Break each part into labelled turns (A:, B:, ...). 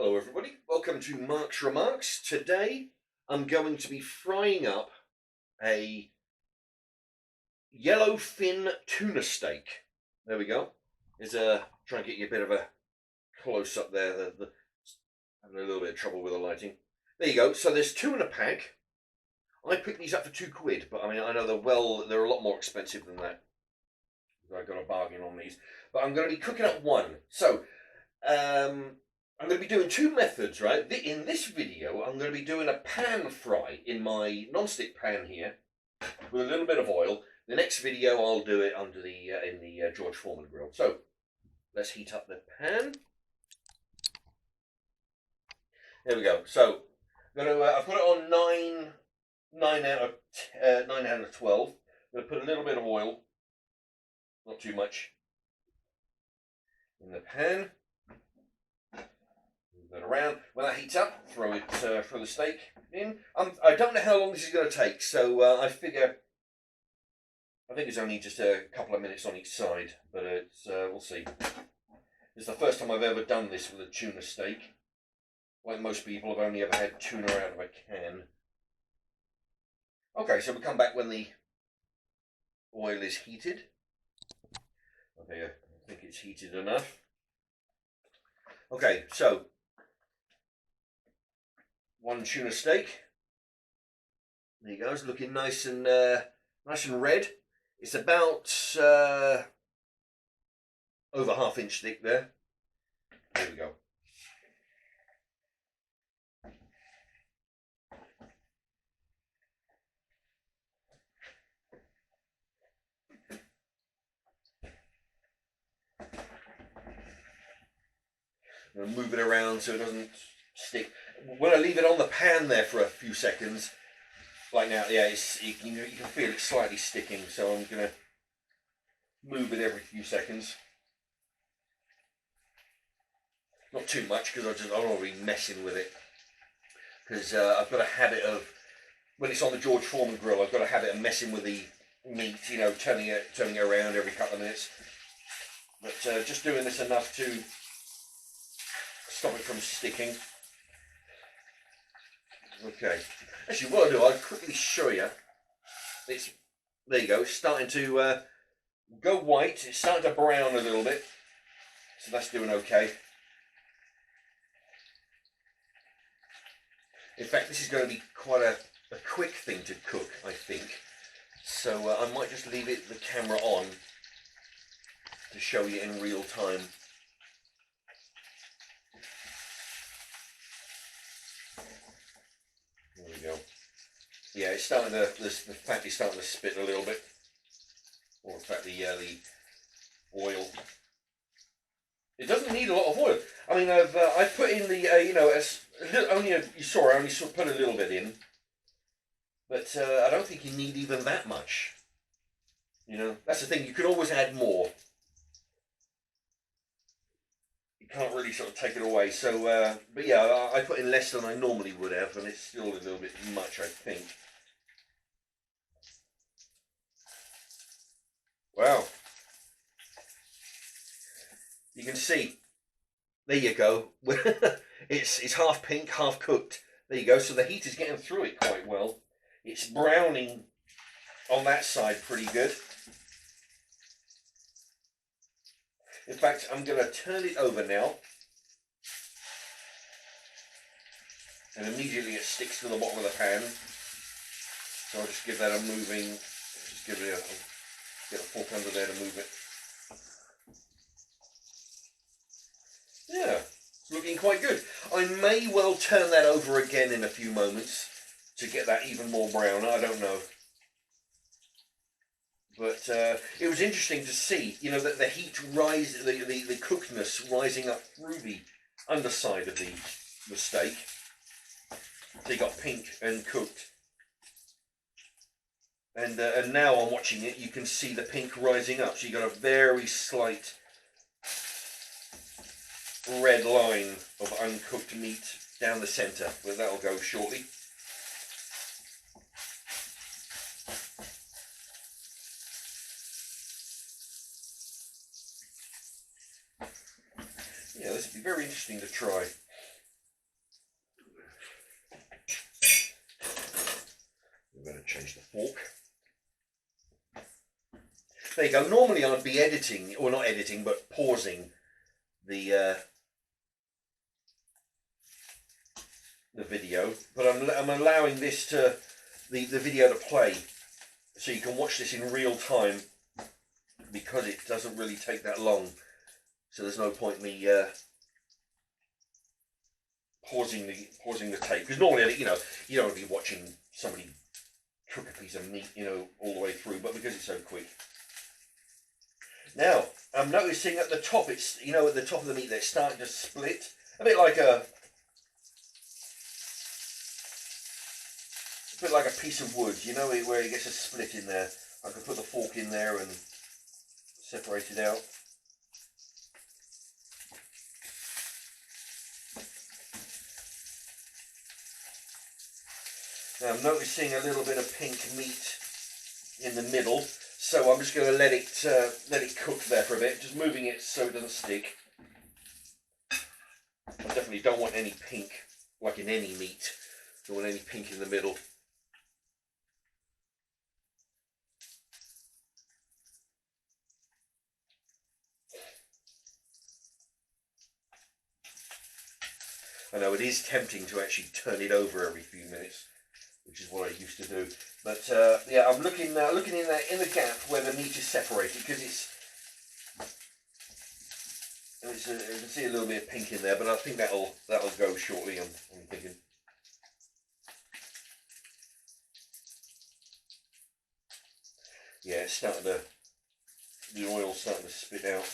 A: Hello everybody, welcome to Mark's Remarks. Today I'm going to be frying up a yellowfin tuna steak. There we go. Try and get you a bit of a close up there. Having a little bit of trouble with the lighting. There you go. So there's two in a pack. I picked these up for £2, but I mean I know they're a lot more expensive than that. I got a bargain on these, but I'm going to be cooking up one. So I'm going to be doing two methods, right? In this video, I'm going to be doing a pan fry in my non-stick pan here with a little bit of oil. The next video, I'll do it under in the George Foreman grill. So let's heat up the pan. There we go. So I've got it on 9 out of 12. I'm going to put a little bit of oil, not too much, in the pan. Move that around. When that heats up, throw the steak in. I don't know how long this is going to take, so I think it's only just a couple of minutes on each side, but we'll see. It's the first time I've ever done this with a tuna steak. Like most people, I've only ever had tuna out of a can. Okay, so we'll come back when the oil is heated. Okay, I think it's heated enough. Okay, so one tuna steak. There you go. It's looking nice and red. It's about over ½ inch thick there. There we go. I'm going to move it around so it doesn't stick. When I leave it on the pan there for a few seconds, like now, yeah, you can feel it slightly sticking. So I'm going to move it every few seconds. Not too much because I don't want to be messing with it. Because I've got a habit of, when it's on the George Foreman grill, I've got a habit of messing with the meat. You know, turning it around every couple of minutes. But just doing this enough to stop it from sticking. Okay. Actually, what I'll do, I'll quickly show you. There you go. It's starting to go white. It's starting to brown a little bit. So that's doing okay. In fact, this is going to be quite a quick thing to cook, I think. So I might just leave the camera on to show you in real time. There we go. Yeah, it's starting to, the fat is starting to spit a little bit. Or in fact, the oil. It doesn't need a lot of oil. I mean, I've put in the you saw I only put a little bit in, but I don't think you need even that much. You know, that's the thing. You could always add more. Can't really sort of take it away, so but yeah, I put in less than I normally would have, and it's still a little bit much, I think. Wow, you can see, there you go. it's half pink, half cooked. There you go. So the heat is getting through it quite well. It's browning on that side pretty good. In fact, I'm going to turn it over now, and immediately it sticks to the bottom of the pan. So I'll just give that a moving, just get a fork under there to move it. Yeah, it's looking quite good. I may well turn that over again in a few moments to get that even more brown. I don't know. But it was interesting to see, you know, that the heat rise, the cookedness rising up through the underside of the steak. So you got pink and cooked. And now I'm watching it, you can see the pink rising up. So you got a very slight red line of uncooked meat down the centre, but that'll go shortly. Yeah, this would be very interesting to try. I'm going to change the fork. There you go. Normally I'd be editing, or not editing, but pausing the video, but I'm allowing this to the video to play, so you can watch this in real time, because it doesn't really take that long. So there's no point me pausing the tape, because normally, you know, you don't want to be watching somebody cook a piece of meat, you know, all the way through, but because it's so quick. Now I'm noticing at the top, it's, you know, at the top of the meat they're starting to split, a bit like a piece of wood, you know, where it gets a split in there. I could put the fork in there and separate it out. Now I'm noticing a little bit of pink meat in the middle, so I'm just going to let it cook there for a bit, just moving it so it doesn't stick. I definitely don't want any pink, like in any meat. Don't want any pink in the middle. I know it is tempting to actually turn it over every few minutes, which is what I used to do. But yeah, I'm looking in the gap where the meat is separated, because you can see a little bit of pink in there, but I think that'll go shortly. I'm thinking. Yeah, it's starting to, the oil's starting to spit out.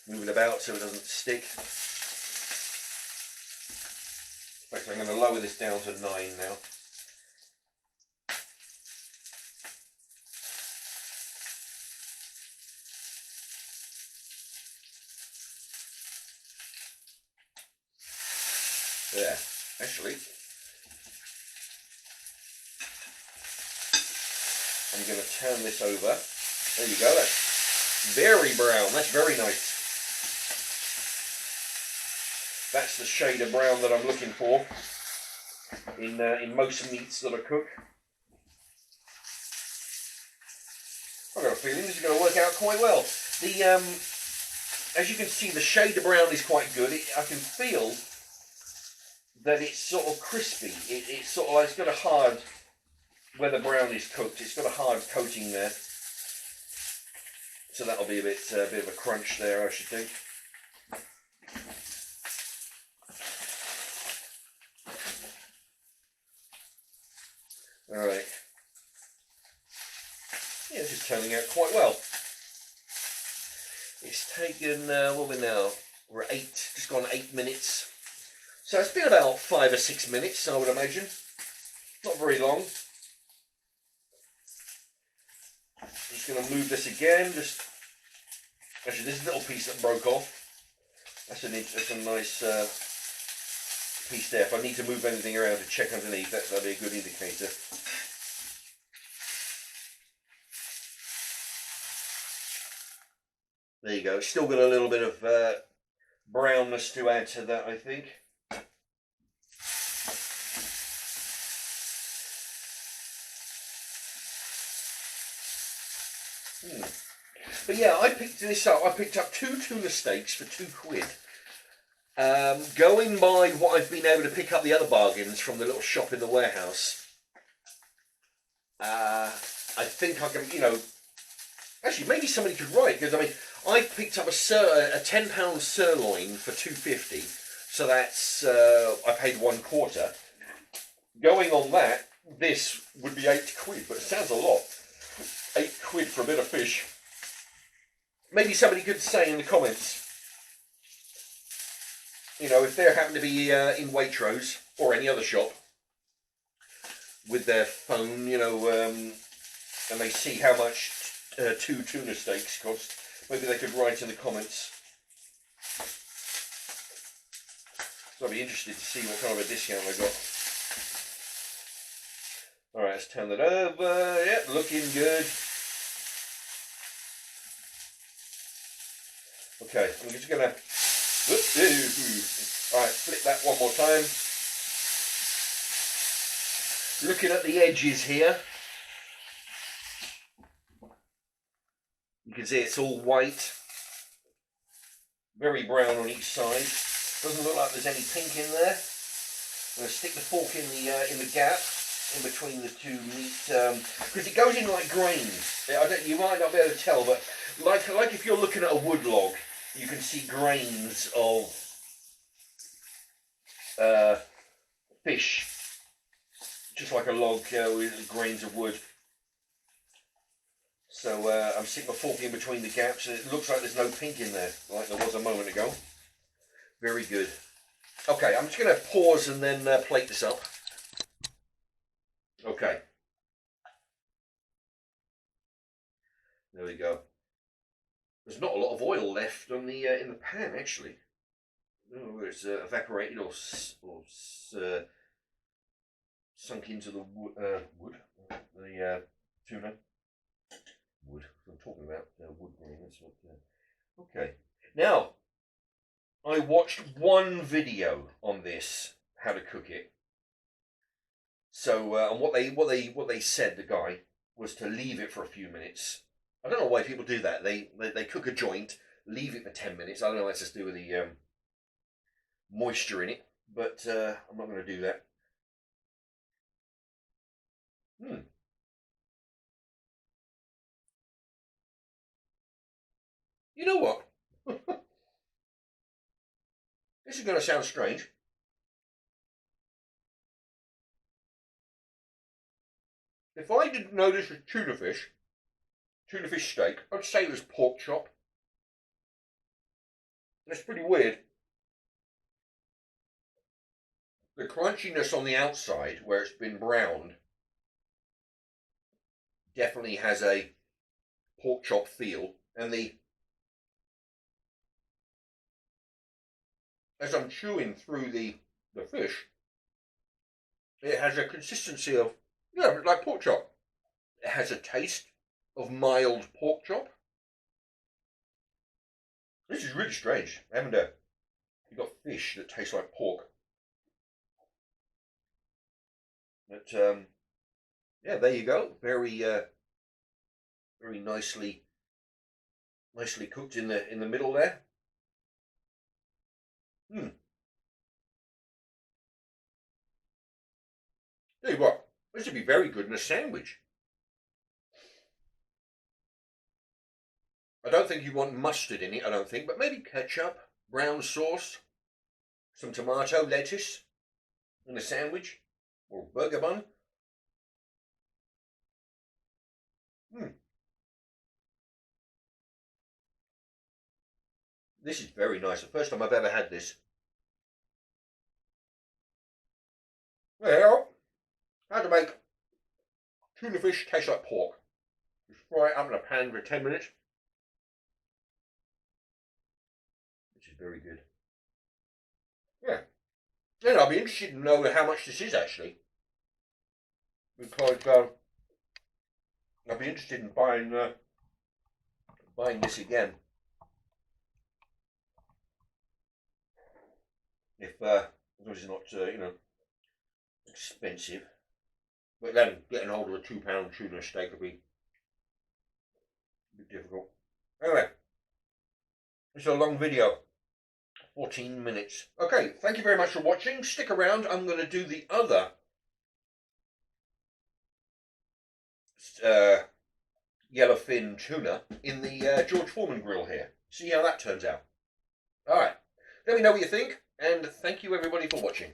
A: Move it about so it doesn't stick. In fact, I'm going to lower this down to 9 now. There, actually, I'm going to turn this over. There you go, that's very brown, that's very nice. That's the shade of brown that I'm looking for in most meats that I cook. I've got a feeling this is going to work out quite well. The as you can see, the shade of brown is quite good. I can feel that it's sort of crispy. It's sort of like, it's got a hard, where the brown is cooked, it's got a hard coating there. So that'll be a bit of a crunch there, I should think. All right. Yeah, this is turning out quite well. It's taken, what are we now? We're at 8, just gone 8 minutes. So it's been about 5 or 6 minutes, I would imagine. Not very long. Just going to move this again. Actually, this little piece that broke off. That's a nice piece there. If I need to move anything around to check underneath, that'll be a good indicator. There you go. Still got a little bit of brownness to add to that, I think. But yeah, I picked this up. I picked up 2 tuna steaks for £2. Going by what I've been able to pick up the other bargains from the little shop in the warehouse, I think I can, you know, actually maybe somebody could write, because I mean, I picked up a £10 sirloin for £2.50, so that's I paid £1/4. Going on that, this would be £8, but it sounds a lot. £8 for a bit of fish. Maybe somebody could say in the comments, you know, if they happen to be in Waitrose or any other shop with their phone, you know, and they see how much 2 tuna steaks cost, maybe they could write in the comments. So I'd be interested to see what kind of a discount they got. Alright, let's turn that over. Yep, looking good. Okay, I'm just going to... Alright, flip that one more time. Looking at the edges here, you can see it's all white, very brown on each side. Doesn't look like there's any pink in there. I'm going to stick the fork in the gap in between the two meat, because it goes in like grains. You might not be able to tell, but like if you're looking at a wood log, you can see grains of fish, just like a log with grains of wood. So I'm sticking my fork in between the gaps, and it looks like there's no pink in there, like there was a moment ago. Very good. Okay, I'm just going to pause and then plate this up. Okay. There we go. There's not a lot of oil left on the in the pan, actually. I don't know whether it's evaporated or sunk into the wood, the tuna. Wood. I'm talking about wood grain. That's what. Okay. Now, I watched one video on this, how to cook it. So, and what they said, the guy, was to leave it for a few minutes. I don't know why people do that. They cook a joint, leave it for 10 minutes. I don't know what that's to do with the moisture in it, but I'm not going to do that. You know what? This is going to sound strange. If I didn't know this was tuna fish steak, I'd say it was pork chop. That's pretty weird. The crunchiness on the outside, where it's been browned, definitely has a pork chop feel, and as I'm chewing through the fish, it has a consistency of, yeah, like pork chop. It has a taste of mild pork chop. This is really strange. I haven't you've got fish that tastes like pork. But yeah, there you go. Very very nicely cooked in the middle there. Tell you what, this would be very good in a sandwich. I don't think you want mustard in it, I don't think, but maybe ketchup, brown sauce, some tomato, lettuce in a sandwich, or burger bun. This is very nice. The first time I've ever had this. Well, how to make tuna fish taste like pork. Just fry it up in a pan for 10 minutes. Which is very good. Yeah. And I'll be interested to know how much this is actually. Because I'll be interested in buying this again. If as long as it's not you know, expensive. But then getting hold of a £2 tuna steak would be a bit difficult. Anyway, it's a long video. 14 minutes. Okay, thank you very much for watching. Stick around. I'm going to do the other yellowfin tuna in the George Foreman grill here. See how that turns out. Alright, let me know what you think, and thank you everybody for watching.